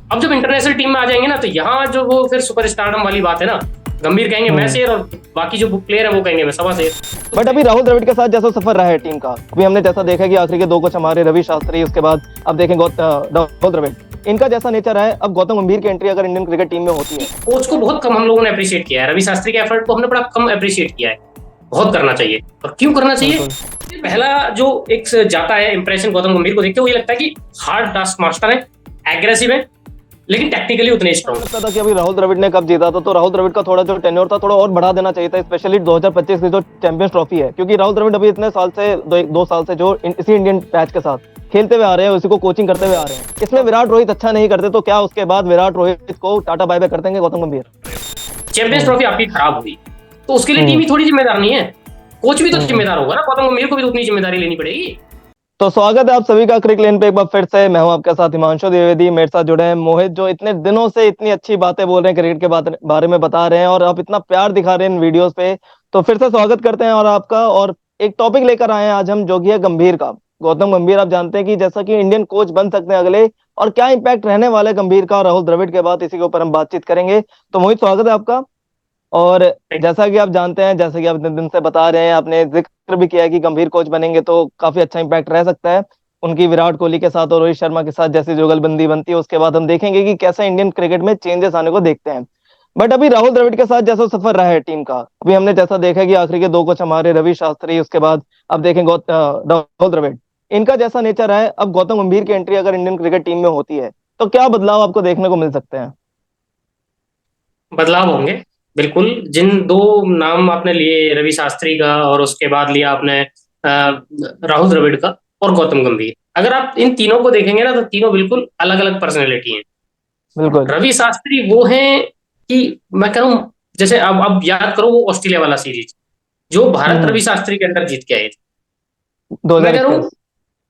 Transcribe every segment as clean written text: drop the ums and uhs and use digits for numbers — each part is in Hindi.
अब जब इंटरनेशनल टीम में आ जाएंगे ना, तो यहाँ जो वो फिर सुपरस्टारडम वाली बात है ना, गंभीर कहेंगे मैं शेर और बाकी जो प्लेयर है वो कहेंगे मैं सवा शेर। बट अभी राहुल द्रविड़ के साथ जैसा सफर रहा है टीम का, अभी हमने जैसा देखा कि आखिरी के दो कोच हमारे रवि शास्त्री, उसके बाद अब देखें राहुल द्रविड़, इनका जैसा नेचर है, अब गौतम गंभीर की एंट्री अगर इंडियन क्रिकेट टीम में होती है। कोच को बहुत कम हम लोगों ने अप्रिशिएट किया है, रवि शास्त्री के एफर्ट को हमने बड़ा कम अप्रिशिएट किया है। बहुत करना चाहिए। और क्यों करना चाहिए? पहला जो एक जाता है इंप्रेशन गौतम गंभीर को देख के, वो ये लगता है कि हार्ड टास्क मास्टर है, एग्रेसिव है, लेकिन टेक्निकली उतने स्ट्रॉन्ग। लगता था कि अभी राहुल द्रविड़ ने कब जीता था, तो राहुल द्रविड़ का थोड़ा जो टेन्योर था थोड़ा और बढ़ा देना चाहिए था, स्पेशली 2025 की जो चैंपियंस ट्रॉफी है, क्योंकि राहुल द्रविड़ अभी इतने साल से दो साल से जो इसी इंडियन पैच के साथ खेलते हुए आ रहे हैं, उसी को कोचिंग करते हुए आ रहे हैं। इसमें विराट रोहित अच्छा नहीं करते, तो क्या उसके बाद विराट रोहित को टाटा बाय बाय कर देंगे गौतम गंभीर? चैंपियंस ट्रॉफी आपकी खराब हुई तो उसके लिए टीम ही थोड़ी जिम्मेदार नहीं है, कोच भी तो जिम्मेदार होगा ना, गौतम गंभीर को भी तो उतनी जिम्मेदारी लेनी पड़ेगी। तो स्वागत है आप सभी का क्रिक लेन पे एक बार फिर से। मैं हूं आपके साथ हिमांशु द्विवेदी, मेरे साथ जुड़े हैं मोहित, जो इतने दिनों से इतनी अच्छी बातें बोल रहे हैं, क्रिकेट के बारे में बता रहे हैं, और आप इतना प्यार दिखा रहे हैं इन वीडियोस पे। तो फिर से स्वागत करते हैं और आपका, और एक टॉपिक लेकर आए हैं आज हम, जो कि है गंभीर का। गौतम गंभीर, आप जानते हैं कि जैसा कि इंडियन कोच बन सकते हैं अगले, और क्या इंपैक्ट रहने वाला है गंभीर का राहुल द्रविड़ के बाद, इसी के ऊपर हम बातचीत करेंगे। तो मोहित, स्वागत है आपका। और जैसा कि आप जानते हैं, जैसा कि आप इतने दिन से बता रहे हैं, आपने जिक्र भी किया है कि गंभीर कोच बनेंगे तो काफी अच्छा इंपैक्ट रह सकता है उनकी विराट कोहली के साथ और रोहित शर्मा के साथ जैसी जुगलबंदी बनती है, उसके बाद हम देखेंगे कि कैसा इंडियन क्रिकेट में चेंजेस आने को देखते हैं। बट अभी राहुल द्रविड़ के साथ जैसा सफर रहा है टीम का, अभी हमने जैसा देखा कि आखिरी के दो कोच हमारे रवि शास्त्री, उसके बाद अब देखें राहुल द्रविड़, इनका जैसा नेचर है, अब गौतम गंभीर की एंट्री अगर इंडियन क्रिकेट टीम में होती है, तो क्या बदलाव आपको देखने को मिल सकते हैं? बदलाव होंगे बिल्कुल। जिन दो नाम आपने लिए, रवि शास्त्री का और उसके बाद लिया आपने राहुल द्रविड़ का और गौतम गंभीर, अगर आप इन तीनों को देखेंगे ना, तो तीनों बिल्कुल अलग अलग पर्सनैलिटी हैं। बिल्कुल। रवि शास्त्री वो हैं कि मैं कह रहा हूं, जैसे अब याद करो वो ऑस्ट्रेलिया वाला सीरीज जो भारत रवि शास्त्री के अंदर जीत के आए थे, मैं कह रहा हूँ। 2021।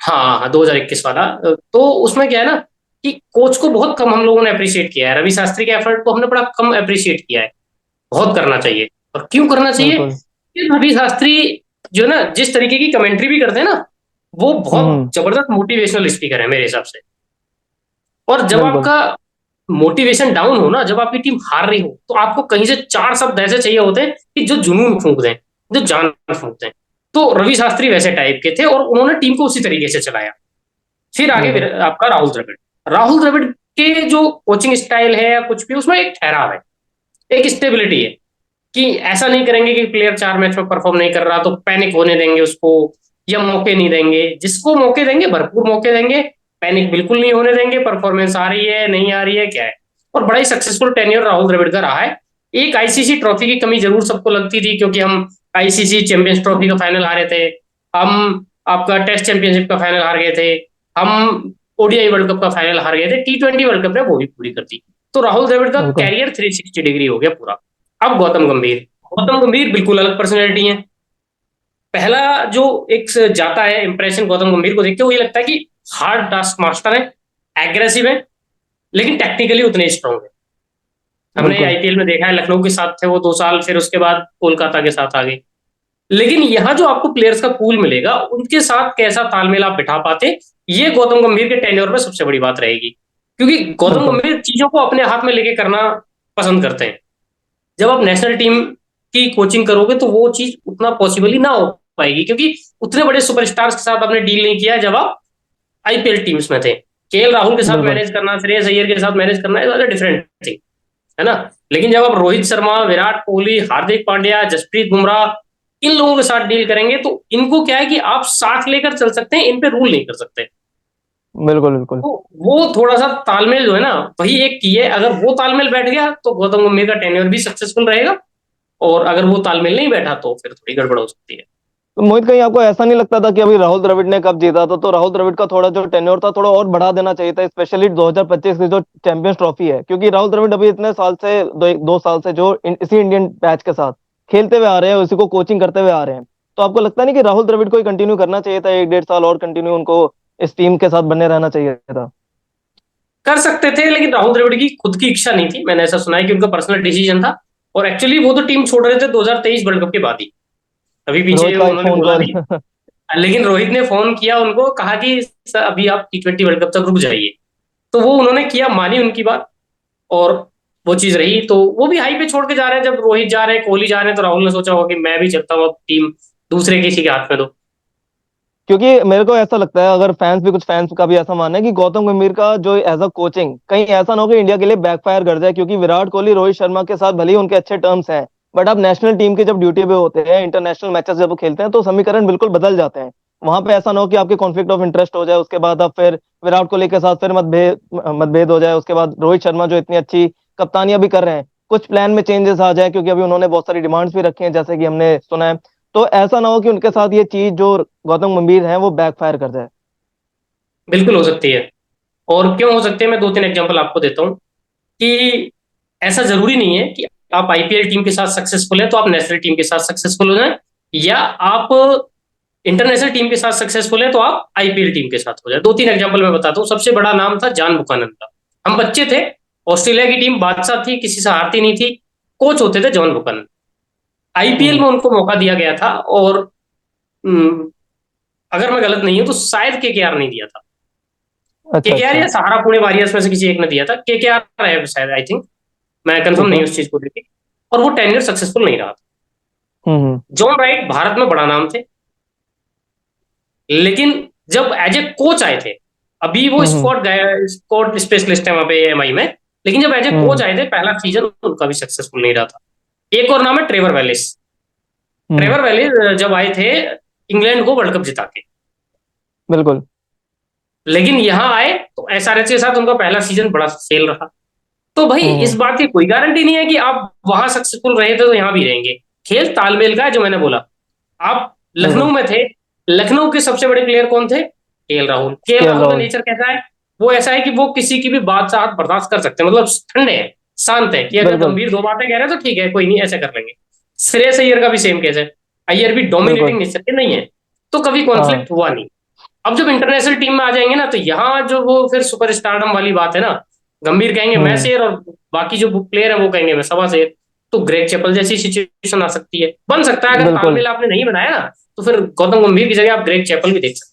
हाँ हाँ, 2021 वाला। तो उसमें क्या है ना कि कोच को बहुत कम हम लोगों ने अप्रिशिएट किया है, रवि शास्त्री के एफर्ट को हमने बड़ा कम अप्रिशिएट किया है। बहुत करना चाहिए। और क्यों करना चाहिए? बिल्कुल। कि रवि शास्त्री जो है ना, जिस तरीके की कमेंट्री भी करते हैं ना, वो बहुत हम्म। जबरदस्त मोटिवेशनल स्पीकर है मेरे हिसाब से। और जब बिल्कुल। आपका मोटिवेशन डाउन हो ना, जब आपकी टीम हार रही हो, तो आपको कहीं से चार शब्द ऐसे चाहिए होते हैं कि जो जुनून फूंक दें, जो जान फूंक दें। तो रवि शास्त्री वैसे टाइप के थे और उन्होंने टीम को उसी तरीके से चलाया। फिर आगे बिल्कुल। आपका राहुल द्रविड़। राहुल द्रविड़ के जो कोचिंग स्टाइल है या कुछ भी, उसमें एक ठहराव है, एक स्टेबिलिटी है कि ऐसा नहीं करेंगे कि प्लेयर 4 मैच में परफॉर्म नहीं कर रहा तो पैनिक होने देंगे उसको, या मौके नहीं देंगे। जिसको मौके देंगे भरपूर मौके देंगे, पैनिक बिल्कुल नहीं होने देंगे। परफॉर्मेंस आ रही है नहीं आ रही है क्या है। और बड़ा ही सक्सेसफुल टेन्योर राहुल द्रविड़ का रहा है। एक आईसीसी ट्रॉफी की कमी जरूर सबको लगती थी, क्योंकि हम आईसीसी चैंपियंस ट्रॉफी का फाइनल हारे थे, हम आपका टेस्ट चैंपियनशिप का फाइनल हार गए थे, हम ओडीआई वर्ल्ड कप का फाइनल हार गए थे, T20 वर्ल्ड कप ने वो भी पूरी कर दी। तो राहुल द्रविड़ का बिल्कुल। कैरियर 360 डिग्री हो गया पूरा। अब गौतम गंभीर बिल्कुल अलग पर्सनैलिटी है। पहला जो एक जाता है इंप्रेशन गौतम गंभीर को देख के, वो ये लगता है कि हार्ड टास्क मास्टर है, एग्रेसिव है, लेकिन टेक्निकली उतने स्ट्रॉन्ग है। हमने बिल्कुल। आईपीएल में देखा है, लखनऊ के साथ थे वो 2 साल, फिर उसके बाद कोलकाता के साथ आ गए। लेकिन यहाँ जो आपको प्लेयर्स का पूल मिलेगा, उनके साथ कैसा तालमेल आप बिठा पाते, ये गौतम गंभीर के टेन्योर में सबसे बड़ी बात रहेगी। क्योंकि गौतम बिल्कुल। गंभीर चीजों को अपने हाथ में लेके करना पसंद करते हैं। जब आप नेशनल टीम की कोचिंग करोगे तो वो चीज उतना पॉसिबल ही ना हो पाएगी, क्योंकि उतने बड़े सुपरस्टार्स के साथ आपने डील नहीं किया जब आप आईपीएल टीम्स में थे। केएल राहुल के साथ बिल्कुल। मैनेज करना, श्रेयस अय्यर के साथ मैनेज करना इज डिफरेंट थिंग, है ना। लेकिन जब आप रोहित शर्मा, विराट कोहली, हार्दिक पांड्या, जसप्रीत बुमराह, इन लोगों के साथ डील करेंगे, तो इनको क्या है कि आप साथ लेकर चल सकते हैं, इन पे रूल नहीं कर सकते। बिल्कुल। बिल्कुल। तो वो थोड़ा सा तालमेल जो है ना, वही एक की है। अगर वो तालमेल बैठ गया तो गौतम गंभीर का टेन्योर भी सक्सेसफुल रहेगा, और अगर वो तालमेल नहीं बैठा तो फिर थोड़ी गड़बड़ हो सकती है। तो मोहित, कहीं आपको ऐसा नहीं लगता था कि अभी राहुल द्रविड़ ने कब जीता था, तो राहुल द्रविड़ का थोड़ा जो टेन्योर था थोड़ा और बढ़ा देना चाहिए था, स्पेशली 2025 की जो चैंपियंस ट्रॉफी है, क्योंकि राहुल द्रविड़ अभी इतने साल से दो साल से जो इसी इंडियन पैच के साथ खेलते हुए आ रहे हैं, उसी को कोचिंग करते हुए आ रहे हैं। तो आपको लगता नहीं कि राहुल द्रविड़ को कंटिन्यू करना चाहिए था, 1-1.5 साल और कंटिन्यू उनको इस टीम के साथ बने रहना चाहिए था? कर सकते थे, लेकिन राहुल द्रविड़ की खुद की इच्छा नहीं थी। मैंने ऐसा सुना है कि उनका पर्सनल डिसीजन था। और एक्चुअली वो तो टीम छोड़ रहे थे 2023 वर्ल्ड कप के बाद ही, अभी पीछे रोहित का एक उन्होंने फोन बोला कॉल। भी। लेकिन रोहित ने फोन किया उनको, कहा कि "सर, अभी आप T20 वर्ल्ड कप तक रुक जाइए।" तो वो उन्होंने किया, मानी उनकी बात, और वो चीज रही। तो वो भी हाई पे छोड़ के जा रहे हैं। जब रोहित जा रहे हैं, कोहली जा रहे हैं, तो राहुल ने सोचा होगा कि मैं भी चलता हूँ, अब टीम दूसरे किसी के हाथ में दो। क्योंकि मेरे को ऐसा लगता है, अगर फैंस भी, कुछ फैंस का भी ऐसा मानना है कि गौतम गंभीर का जो एज अ कोचिंग कहीं ऐसा ना हो कि इंडिया के लिए बैकफायर कर जाए, क्योंकि विराट कोहली रोहित शर्मा के साथ भले ही उनके अच्छे टर्म्स हैं, बट आप नेशनल टीम की जब ड्यूटी पे होते हैं, इंटरनेशनल मैचेस जब वो खेलते हैं, तो समीकरण बिल्कुल बदल जाते हैं। वहां पे ऐसा ना हो कि आपके कॉन्फ्लिक्ट ऑफ इंटरेस्ट हो जाए, उसके बाद आप फिर विराट कोहली के साथ फिर मतभेद मतभेद हो जाए, उसके बाद रोहित शर्मा जो इतनी अच्छी कप्तानियां भी कर रहे हैं, कुछ प्लान में चेंजेस आ जाए, क्योंकि अभी उन्होंने बहुत सारी डिमांड्स भी रखी हैं जैसे कि हमने सुना है। तो ऐसा ना हो कि उनके साथ ये चीज जो गौतम गंभीर है वो बैकफायर कर जाए। बिल्कुल हो सकती है। और क्यों हो सकती है, मैं दो तीन एग्जांपल आपको देता हूँ कि ऐसा जरूरी नहीं है कि आप आईपीएल टीम के साथ सक्सेसफुल हैं तो आप नेशनल टीम के साथ सक्सेसफुल हो जाए, या आप इंटरनेशनल टीम के साथ सक्सेसफुल हैं तो आप आईपीएल टीम के साथ हो जाए। दो तीन एग्जांपल मैं बताता हूँ। सबसे बड़ा नाम था जॉन बुकानन का। हम बच्चे थे, ऑस्ट्रेलिया की टीम बादशाह थी, किसी से हारती नहीं थी। कोच होते थे जॉन बुकानन। आईपीएल हम्म। में उनको मौका दिया गया था, और हम्म, अगर मैं गलत नहीं हूं तो शायद केकेआर नहीं दिया था। अच्छा केकेआर अच्छा। या सहारा पुणे वॉरियर्स में से किसी एक ने दिया था। केकेआर है शायद, आई थिंक। मैं कंफर्म ठीक नहीं है। हूँ उस चीज को लेकर। और वो 10 ईयर सक्सेसफुल नहीं रहा था। हम्म। जॉन राइट भारत में बड़ा नाम थे, लेकिन जब एज ए कोच आए थे, अभी वो हम्म। स्क्वाड स्पेशलिस्ट है वहां पे एमआई में, लेकिन जब एज ए कोच हम्म। आए थे पहला सीजन उनका भी सक्सेसफुल नहीं रहा था। एक और नाम है ट्रेवर वेलिस। हम्म। ट्रेवर वेलिस जब आए थे इंग्लैंड को वर्ल्ड कप जिता के, बिल्कुल। लेकिन यहाँ आए तो एसआरएच के साथ उनका पहला सीजन बड़ा फेल रहा। तो भाई इस हम्म। बात की कोई गारंटी नहीं है कि आप वहां सक्सेसफुल रहे थे तो यहाँ भी रहेंगे। खेल तालमेल का है, जो मैंने बोला। आप लखनऊ बिल्कुल। में थे, लखनऊ के सबसे बड़े प्लेयर कौन थे? KL Rahul. KL KL Rahul का राहुल। नेचर कैसा है? वो ऐसा है कि वो किसी की भी बात से हाथ बर्दाश्त कर सकते हैं, मतलब ठंडे हैं, शांत है, कि अगर बिल्कुल। गंभीर दो बातें कह रहे हैं तो ठीक है, कोई नहीं, ऐसे कर लेंगे। श्रेयस अय्यर का भी सेम केस है। अय्यर भी बिल्कुल। डोमिनेटिंग नेचर के नहीं है, तो कभी हाँ। कॉन्फ्लिक्ट हुआ नहीं। अब जब इंटरनेशनल टीम में आ जाएंगे ना, तो यहाँ जो वो फिर सुपर स्टारडम वाली बात है ना, गंभीर कहेंगे मैं हम्म। शेर, और बाकी जो प्लेयर है वो कहेंगे मैं सवा शेर। तो ग्रेग चैपल जैसी सिचुएशन आ सकती है, बन सकता है। अगर बिल्कुल। तालमेल आपने नहीं बनाया ना, तो फिर गौतम गंभीर की जगह आप ग्रेग चैपल भी देख सकते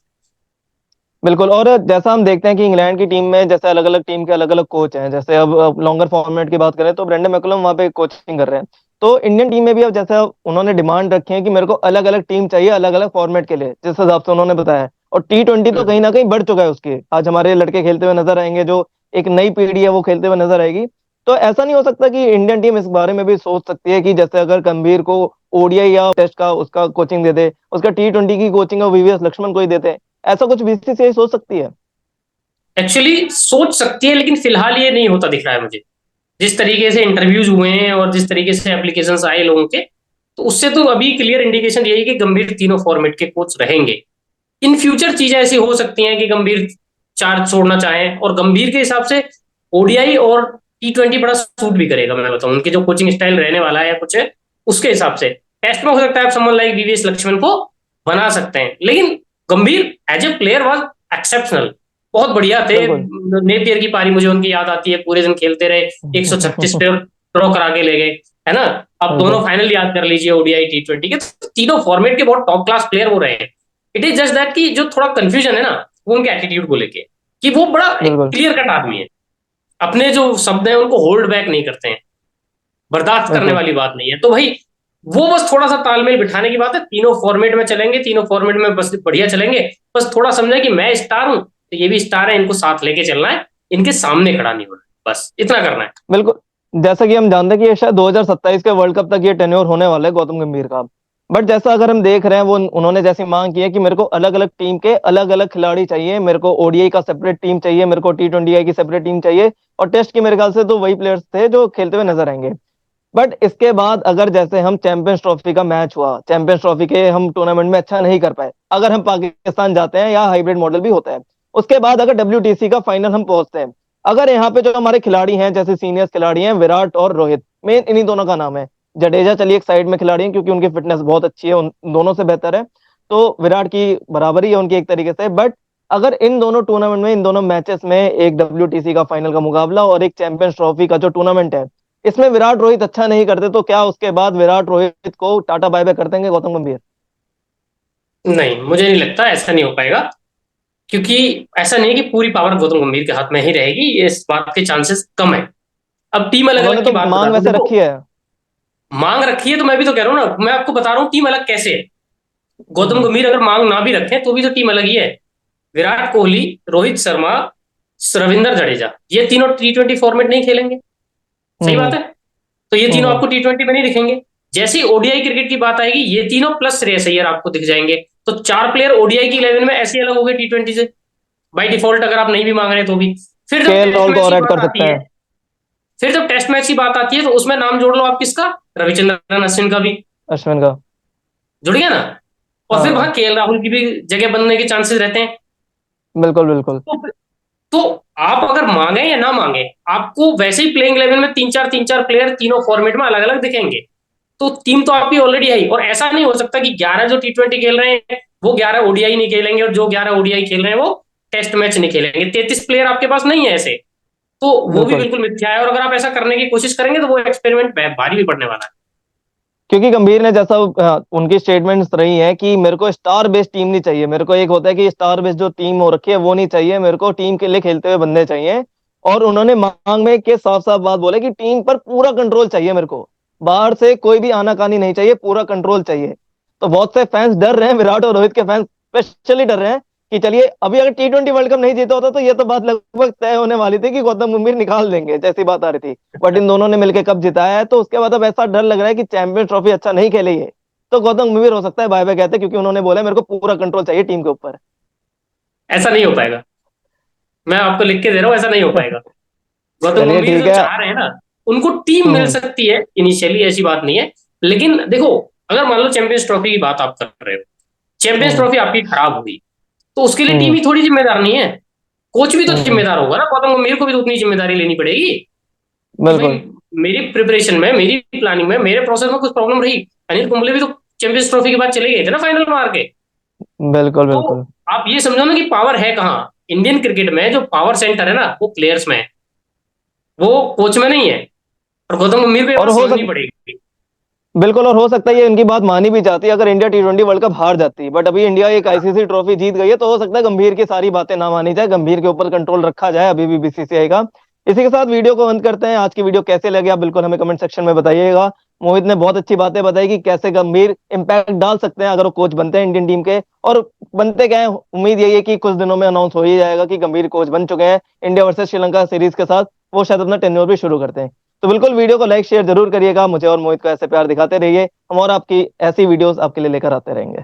बिल्कुल। और जैसा हम देखते हैं कि इंग्लैंड की टीम में जैसे अलग अलग टीम के अलग अलग कोच हैं, जैसे अब लॉन्गर फॉर्मेट की बात करें तो ब्रेंडन मैकुलम वहाँ पे कोचिंग कर रहे हैं। तो इंडियन टीम में भी अब जैसे अब उन्होंने डिमांड रखी है कि मेरे को अलग अलग टीम चाहिए, अलग अलग फॉर्मेट के लिए, जिस हिसाब से उन्होंने बताया। और T20 तो हैं। कहीं ना कहीं बढ़ चुका है उसके, आज हमारे लड़के खेलते हुए नजर आएंगे, जो एक नई पीढ़ी है वो खेलते हुए नजर आएगी। तो ऐसा नहीं हो सकता कि इंडियन टीम इस बारे में भी सोच सकती है कि जैसे अगर गंभीर को ओडीआई या टेस्ट का उसका कोचिंग दे दे, उसका T20 की कोचिंग और वीवीएस लक्ष्मण को ही देते, ऐसा कुछ बीसीसीआई सोच सकती है? एक्चुअली सोच सकती है, लेकिन फिलहाल ये नहीं होता दिख रहा है मुझे। जिस तरीके से इंटरव्यूज हुए हैं और जिस तरीके से एप्लीकेशंस आए लोगों के, तो उससे तो अभी क्लियर इंडिकेशन यही है कि गंभीर तीनों फॉर्मेट के कोच रहेंगे। इन फ्यूचर चीजें ऐसी हो सकती हैं कि गंभीर चार छोड़ना चाहें, और गंभीर के हिसाब से ओडीआई और T20 बड़ा सूट भी करेगा। मैं बताऊं उनके जो कोचिंग स्टाइल रहने वाला है या कुछ है, उसके हिसाब से टेस्ट में हो सकता है आप समवन लाइक वीवीएस लक्ष्मण को बना सकते हैं, लेकिन Gambhir as a player was exceptional. बहुत बढ़िया थे। बिल्कुल। नेपियर की पारी मुझे उनकी याद आती है, पूरे दिन खेलते रहे, 136 पे ड्रॉ करा के ले गए, है ना। अब दोनों बिल्कुल। फाइनल याद कर लीजिए ओडीआई T20 के, तो तीनों फॉर्मेट के बहुत टॉप क्लास प्लेयर वो रहे। इट इज जस्ट दैट कि जो थोड़ा कंफ्यूजन है ना, वो उनके एटीट्यूड को लेके, कि वो बड़ा एक बिल्कुल। क्लियर कट आदमी है, अपने जो शब्द है उनको होल्ड बैक नहीं करते हैं, बर्दाश्त करने बिल्कुल। वाली बात नहीं है। तो भाई वो बस थोड़ा सा तालमेल बिठाने की बात है। तीनों फॉर्मेट में चलेंगे, तीनों फॉर्मेट में बस बढ़िया चलेंगे। बस थोड़ा समझे कि मैं स्टार हूं तो ये भी स्टार है, इनको साथ लेके चलना है, इनके सामने खड़ा नहीं होना है। बस इतना करना है। बिल्कुल। जैसा कि हम जानते हैं कि ये शायद 2027 के वर्ल्ड कप तक ये टेन्योर होने वाला है गौतम गंभीर का। बट जैसा अगर हम देख रहे हैं, वो उन्होंने जैसी मांग की है कि मेरे को अलग अलग टीम के अलग अलग खिलाड़ी चाहिए, मेरे को ओडीआई का सेपरेट टीम चाहिए, मेरे को T20 की सेपरेट टीम चाहिए, और टेस्ट की मेरे ख्याल से तो वही प्लेयर्स थे जो खेलते हुए नजर आएंगे। बट इसके बाद अगर जैसे हम चैंपियंस ट्रॉफी का मैच हुआ, चैंपियंस ट्रॉफी के हम टूर्नामेंट में अच्छा नहीं कर पाए, अगर हम पाकिस्तान जाते हैं या हाइब्रिड मॉडल भी होता है, उसके बाद अगर WTC का फाइनल हम पहुंचते हैं, अगर यहाँ पे जो हमारे खिलाड़ी हैं जैसे सीनियर्स खिलाड़ी हैं विराट और रोहित, मेन इन्हीं दोनों का नाम है। जडेजा चलिए एक साइड में खिलाड़ी हैं क्योंकि उनकी फिटनेस बहुत अच्छी है, उन दोनों से बेहतर है, तो विराट की बराबरी है उनकी एक तरीके से। बट अगर इन दोनों टूर्नामेंट में, इन दोनों मैचेस में एक WTC का फाइनल का मुकाबला और एक चैंपियंस ट्रॉफी का जो टूर्नामेंट है, इसमें विराट रोहित अच्छा नहीं करते, तो क्या उसके बाद विराट रोहित को टाटा बाय बाय कर देंगे गौतम गंभीर? नहीं, मुझे नहीं लगता, ऐसा नहीं हो पाएगा। क्योंकि ऐसा नहीं है कि पूरी पावर गौतम गंभीर के हाथ में ही रहेगी, इस बात के चांसेस कम है। अब टीम अलग उन्होंने अलग की तो बात मांग बताता हूँ, वैसे देखो रखी है। मांग रखी है तो मैं भी तो कह रहा हूँ ना, मैं आपको बता रहा हूँ टीम अलग कैसे है। गौतम हम्म। गंभीर अगर मांग ना भी रखें तो भी तो टीम अलग ही है। विराट कोहली, रोहित शर्मा, रविंद्र जडेजा, ये तीनों T20 फॉर्मेट नहीं खेलेंगे। सही बात हम्म। है। तो ये तीनों हम्म। आपको T20 में नहीं दिखेंगे। जैसे ही ओडीआई क्रिकेट की बात आएगी, ये तीनों प्लस श्रेयस अय्यर आपको दिख जाएंगे। तो चार प्लेयर ओडीआई की 11 में ऐसे ही अलग हो गए T20 से, बाई डिफॉल्ट, अगर आप नहीं भी मांग रहे तो भी। फिर जब केएल टेस्ट राहुल को मैच और की ऐड कर बात सकते आती है, हैं। फिर जब टेस्ट मैच की बात आती है तो उसमें नाम जोड़ लो आप किसका, रविचंद्रन अश्विन का भी अश्विन का। जुड़ गया ना। और फिर हाँ। वहां केएल राहुल की भी जगह बनने के चांसेस रहते हैं। बिल्कुल बिल्कुल। तो तो आप अगर मांगे या ना मांगे, आपको वैसे ही प्लेइंग इलेवन में तीन चार प्लेयर तीनों फॉर्मेट में अलग अलग दिखेंगे। तो टीम तो आपकी ऑलरेडी आई, और ऐसा नहीं हो सकता कि 11 जो T20 खेल रहे हैं वो 11 ओडीआई नहीं खेलेंगे, और जो 11 ओडीआई खेल रहे हैं वो टेस्ट मैच नहीं खेलेंगे। 33 प्लेयर आपके पास नहीं है ऐसे। तो वो भी बिल्कुल। बिल्कुल मिथ्या है, और अगर आप ऐसा करने की कोशिश करेंगे तो वो एक्सपेरिमेंट भारी भी पड़ने वाला है। क्योंकि गंभीर ने जैसा उनकी स्टेटमेंट्स रही हैं कि मेरे को स्टार बेस्ड टीम नहीं चाहिए, मेरे को एक होता है कि स्टार बेस्ड जो टीम हो रखी है वो नहीं चाहिए, मेरे को टीम के लिए खेलते हुए बंदे चाहिए। और उन्होंने मांग में के साफ साफ बात बोले कि टीम पर पूरा कंट्रोल चाहिए मेरे को, बाहर से कोई भी आनाकानी नहीं चाहिए, पूरा कंट्रोल चाहिए। तो बहुत से फैंस डर रहे हैं, विराट और रोहित के फैंस स्पेशली डर रहे हैं कि चलिए अभी अगर T20 वर्ल्ड कप नहीं जीता होता तो ये तो बात लगभग तय होने वाली थी कि गौतम गंभीर निकाल देंगे, जैसी बात आ रही थी। बट इन दोनों ने मिलकर कप जिताया है, तो उसके बाद अब ऐसा डर लग रहा है कि चैंपियंस ट्रॉफी अच्छा नहीं खेले ये, तो गौतम गंभीर हो सकता है बाय बाय कहते, क्योंकि उन्होंने बोला मेरे को पूरा कंट्रोल चाहिए टीम के ऊपर। ऐसा नहीं हो पाएगा, मैं आपको लिख के दे रहा हूं, ऐसा नहीं हो पाएगा। गौतम चलिए गंभीर ठीक जो है। चाह रहे हैं ना, उनको टीम मिल हम्म। सकती है इनिशियली, ऐसी बात नहीं है। लेकिन देखो, अगर मान लो चैंपियंस ट्रॉफी की बात आप कर रहे हो, चैंपियंस हम्म। ट्रॉफी आपकी खराब हुई, तो उसके लिए टीम हम्म। ही थोड़ी जिम्मेदार नहीं है। कोच भी तो हम्म। जिम्मेदार होगा ना, गौतम गंभीर को भी तो उतनी जिम्मेदारी लेनी पड़ेगी कि भाई बिल्कुल। मेरी प्रिपरेशन में, मेरी प्लानिंग में, मेरे प्रोसेस में कुछ प्रॉब्लम रही। अनिल कुंबले भी तो चैंपियंस ट्रॉफी के बाद चले गए थे ना फाइनल मार के। बिल्कुल तो बिल्कुल। आप ये समझो ना कि पावर है कहाँ। इंडियन क्रिकेट में जो पावर सेंटर है ना, वो प्लेयर्स में है, वो कोच में नहीं है। और गौतम गंभीर को ये और बात हो समझनी सक पड़ेगी। बिल्कुल, और हो सकता है ये इनकी बात मानी भी जाती अगर इंडिया T20 वर्ल्ड कप हार जाती, बट अभी इंडिया एक आईसीसी ट्रॉफी जीत गई है, तो हो सकता है गंभीर की सारी बातें ना मानी जाए, गंभीर के ऊपर कंट्रोल रखा जाए अभी भी बीसीसीआई का। इसी के साथ वीडियो को अंत करते हैं। आज की वीडियो कैसे लगे आप बिल्कुल हमें कमेंट सेक्शन में बताइएगा। मोहित ने बहुत अच्छी बातें बताई कि कैसे गंभीर इम्पैक्ट डाल सकते हैं अगर वो कोच बनते हैं इंडियन टीम के, और बनते क्या है, उम्मीद यही है कि कुछ दिनों में अनाउंस हो ही जाएगा कि गंभीर कोच बन चुके हैं इंडिया वर्सेस श्रीलंका सीरीज के साथ। वो शायद अपना टेन्योर भी शुरू करते हैं। तो बिल्कुल वीडियो को लाइक शेयर जरूर करिएगा, मुझे और मोहित को ऐसे प्यार दिखाते रहिए, हम और आपकी ऐसी वीडियोस आपके लिए लेकर आते रहेंगे।